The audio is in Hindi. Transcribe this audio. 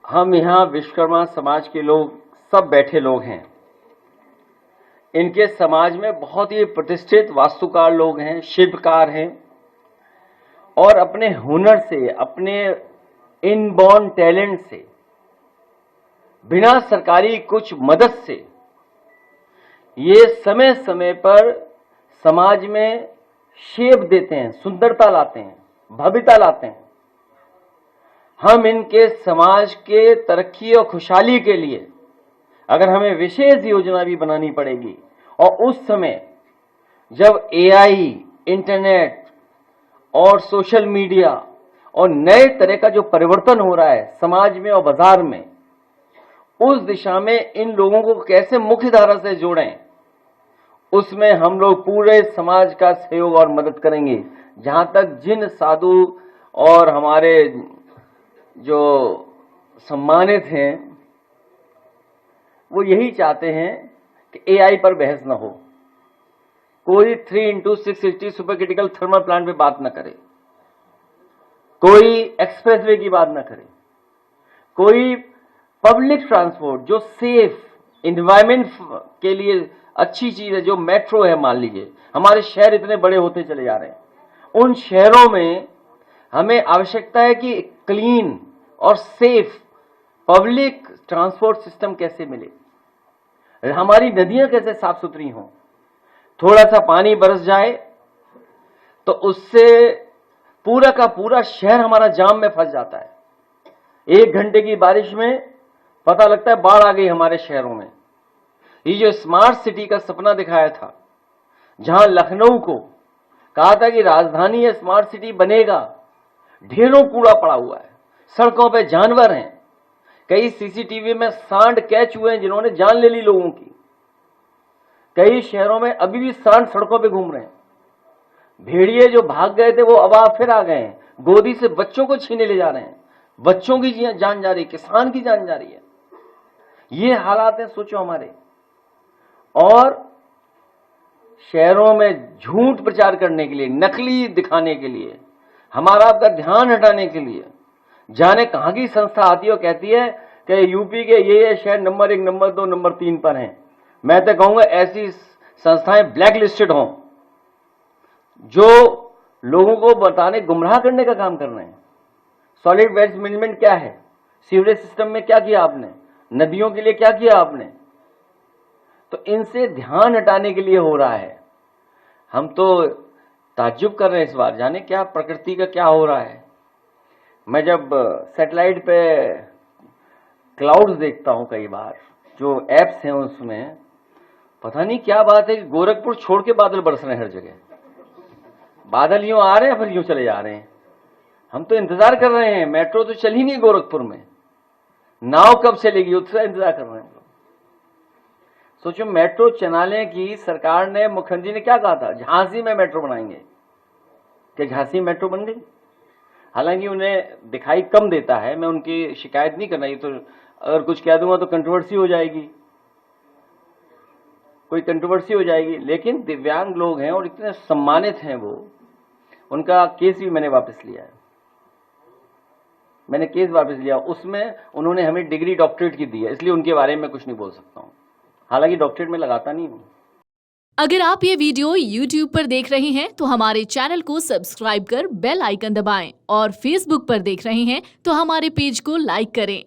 हम यहाँ विश्वकर्मा समाज के लोग सब बैठे लोग हैं। इनके समाज में बहुत ही प्रतिष्ठित वास्तुकार लोग हैं, शिल्पकार हैं और अपने हुनर से, अपने इनबॉर्न टैलेंट से, बिना सरकारी कुछ मदद से ये समय समय पर समाज में शेप देते हैं, सुंदरता लाते हैं, भव्यता लाते हैं। हम इनके समाज के तरक्की और खुशहाली के लिए अगर हमें विशेष योजना भी बनानी पड़ेगी और उस समय जब एआई, इंटरनेट और सोशल मीडिया और नए तरह का जो परिवर्तन हो रहा है समाज में और बाजार में, उस दिशा में इन लोगों को कैसे मुख्य धारा से जोड़ें, उसमें हम लोग पूरे समाज का सहयोग और मदद करेंगे। जहां तक जिन साधु और हमारे जो सम्मानित हैं वो यही चाहते हैं कि एआई पर बहस ना हो, कोई 3x680 super critical thermal plant पे बात ना करे, कोई एक्सप्रेसवे की बात ना करे, कोई पब्लिक ट्रांसपोर्ट जो सेफ एनवायरमेंट के लिए अच्छी चीज है, जो मेट्रो है, मान लीजिए हमारे शहर इतने बड़े होते चले जा रहे हैं, उन शहरों में हमें आवश्यकता है कि क्लीन और सेफ पब्लिक ट्रांसपोर्ट सिस्टम कैसे मिले, हमारी नदियां कैसे साफ सुथरी हों। थोड़ा सा पानी बरस जाए तो उससे पूरा का पूरा शहर हमारा जाम में फंस जाता है। 1 घंटे की बारिश में पता लगता है बाढ़ आ गई हमारे शहरों में। ये जो स्मार्ट सिटी का सपना दिखाया था, जहां लखनऊ को कहा था कि राजधानी या स्मार्ट सिटी बनेगा, ढेरों कूड़ा पड़ा हुआ है, सड़कों पे जानवर हैं, कई सीसीटीवी में सांड कैच हुए हैं जिन्होंने जान ले ली लोगों की। कई शहरों में अभी भी सांड सड़कों पे घूम रहे हैं। भेड़िए जो भाग गए थे वो अब फिर आ गए हैं, गोदी से बच्चों को छीने ले जा रहे हैं, बच्चों की जान जा रही है, किसान की जान जा रही है। ये हालात हैं, सोचो हमारे। और शहरों में झूठ प्रचार करने के लिए, नकली दिखाने के लिए, हमारा आपका ध्यान हटाने के लिए जाने कहां की संस्था आती है और कहती है कि यूपी के ये शहर नंबर 1, नंबर 2, नंबर 3 पर हैं। मैं तो कहूंगा ऐसी संस्थाएं ब्लैक लिस्टेड हों जो लोगों को बताने, गुमराह करने का काम कर रहे हैं। सॉलिड वेस्ट मैनेजमेंट क्या है, सीवरेज सिस्टम में क्या किया आपने, नदियों के लिए क्या किया आपने, तो इनसे ध्यान हटाने के लिए हो रहा है। हम तो ताज्जुब कर रहे हैं इस बार, जाने क्या प्रकृति का क्या हो रहा है। मैं जब सैटेलाइट पे क्लाउड्स देखता हूं, कई बार जो एप्स हैं उसमें पता नहीं क्या बात है कि गोरखपुर छोड़ के बादल बरस रहे हैं हर जगह। बादल यूं आ रहे हैं फिर यूं चले जा रहे हैं। हम तो इंतजार कर रहे हैं, मेट्रो तो चल ही नहीं गोरखपुर में, नाव कब चलेगी उसका इंतजार कर रहे हैं। सोचो, मेट्रो चलाने की सरकार ने, मुखर्जी ने क्या कहा था, झांसी में मेट्रो बनाएंगे। क्या झांसी मेट्रो बन गई? हालांकि उन्हें दिखाई कम देता है, मैं उनकी शिकायत नहीं करना, ये तो अगर कुछ कह दूंगा तो कंट्रोवर्सी हो जाएगी, कोई कंट्रोवर्सी हो जाएगी। लेकिन दिव्यांग लोग हैं और इतने सम्मानित हैं वो, उनका केस भी मैंने वापस लिया है। मैंने केस वापस लिया, उसमें उन्होंने हमें डिग्री डॉक्टरेट की दी है, इसलिए उनके बारे में कुछ नहीं बोल सकता हूं। हालांकि डॉक्टरेट में लगाता नहीं हूं। अगर आप ये वीडियो YouTube पर देख रहे हैं तो हमारे चैनल को सब्सक्राइब कर बेल आइकन दबाएं और Facebook पर देख रहे हैं तो हमारे पेज को लाइक करें।